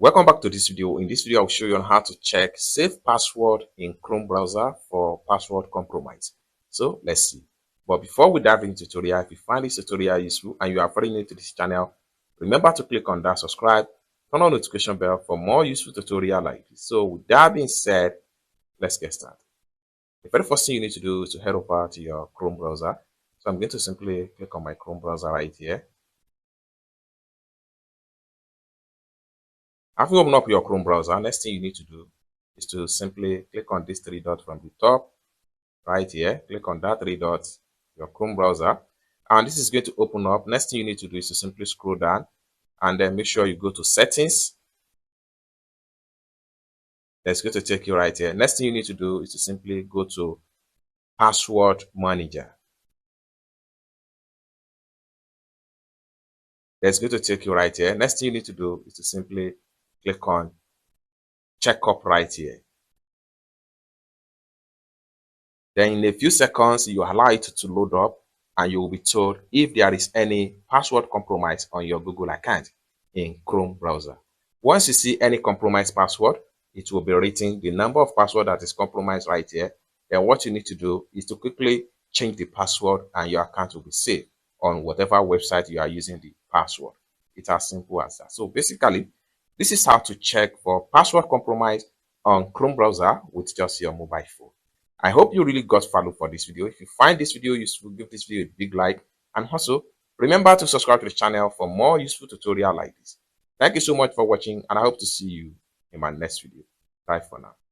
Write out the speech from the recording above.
Welcome back to this video. In this video, I'll show you on how to check save password in Chrome browser for password compromise. So let's see. But before we dive into the tutorial, if you find this tutorial useful and you are very new to this channel, remember to click on that subscribe, turn on notification bell for more useful tutorial like this. So with that being said, let's get started. The very first thing you need to do is to head over to your Chrome browser. So I'm going to simply click on my Chrome browser right here. After you open up your Chrome browser, next thing you need to do is to simply click on this three dots from the top right here. Click on that three dots, your Chrome browser, and this is going to open up. Next thing you need to do is to simply scroll down and then make sure you go to settings. That's going to take you right here. Next thing you need to do is to simply go to password manager. That's going to take you right here. Next thing you need to do is to simply click on checkup right here. Then in a few seconds, you allow it to load up and you will be told if there is any password compromise on your Google account in Chrome browser. Once you see any compromised password, it will be written the number of password that is compromised right here. Then what you need to do is to quickly change the password and your account will be saved on whatever website you are using the password. It's as simple as that. So basically, this is how to check for password compromise on Chrome browser with just your mobile phone. I hope you really got value for this video. If you find this video useful, give this video a big like, and also remember to subscribe to the channel for more useful tutorial like this. Thank you so much for watching, and I hope to see you in my next video. Bye for now.